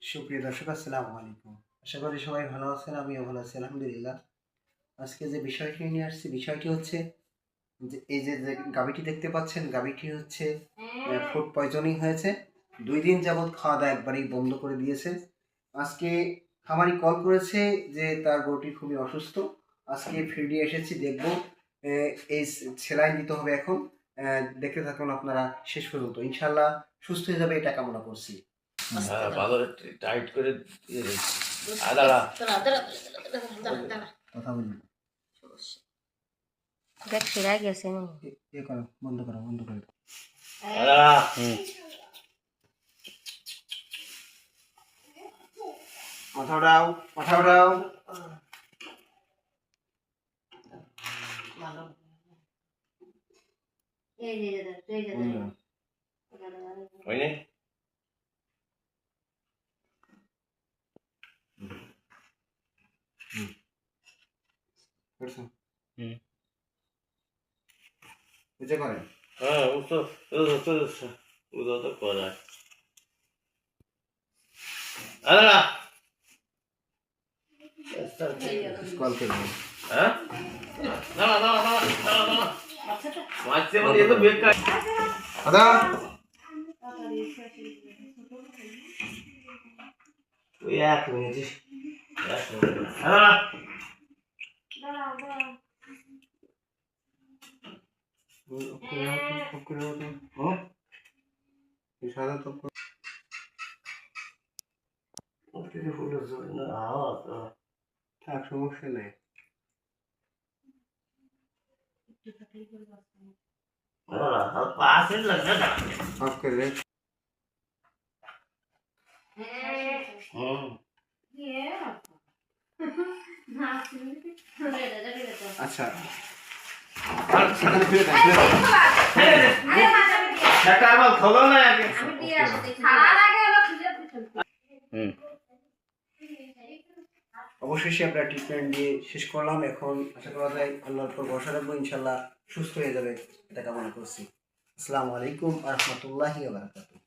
সুপ্রিয় দর্শক, আসসালামু আলাইকুম। আশা করি সবাই ভালো আছেন, আমিও ভালো আছি আলহামদুলিল্লাহ। আজকে যে বিষয়টি নিয়ে আসছি, বিষয়টি হচ্ছে যে এই যে গাভীটি দেখতে পাচ্ছেন, গাভীটি হচ্ছে ফুড পয়জনিং হয়েছে। 2 দিন যাবৎ খাওয়া দাওয়া একবারেই বন্ধ করে দিয়েছে। আজকে খামারি কল করেছে যে তার গরুটি খুবই অসুস্থ। আজকে ফিল্ডে এসেছি, দেখব এই সেলাইন দিতে হবে এখন। দেখতে থাকুন আপনারা শেষ পর্যন্ত, ইনশাল্লাহ সুস্থ হয়ে যাবে এটা কামনা করছি। হ্যাঁ, ভালো টাইট করে দিয়ে দে। দাঁড়া কথা বলুন। দেখ সেরাই গেছে নি এ করো, বন্ধ করো, বন্ধ করে দাও। দাঁড়া মাথা উঠাও, মাথা উঠাও। হয়নি করছো? হুম। বুঝে করেন। হ্যাঁ ও তো করায় দাঁড়া কল করবো। হ্যাঁ দাঁড়া দাঁড়া দাঁড়া দাঁড়া দাঁড়া মাঝে মধ্যে তো বেকার দাদা ওই 1 মিনিট দাঁড়া থাক, সমস্যা নেই। पास लगना था অফ করে দে। আচ্ছা, সেখানে ফিরে দেন, ফিরে দেন। সেটা আবার খোলো না আগে অবশেষে আমরা ট্রিটমেন্ট দিয়ে শেষ করলাম। এখন আশা করা যায় আল্লাহর উপর ভরসা রাখবো, ইনশাল্লাহ সুস্থ হয়ে যাবে এটা কামনা করছি। আসসালামু আলাইকুম ওয়া রাহমাতুল্লাহি ওয়া বারাকাতুহু।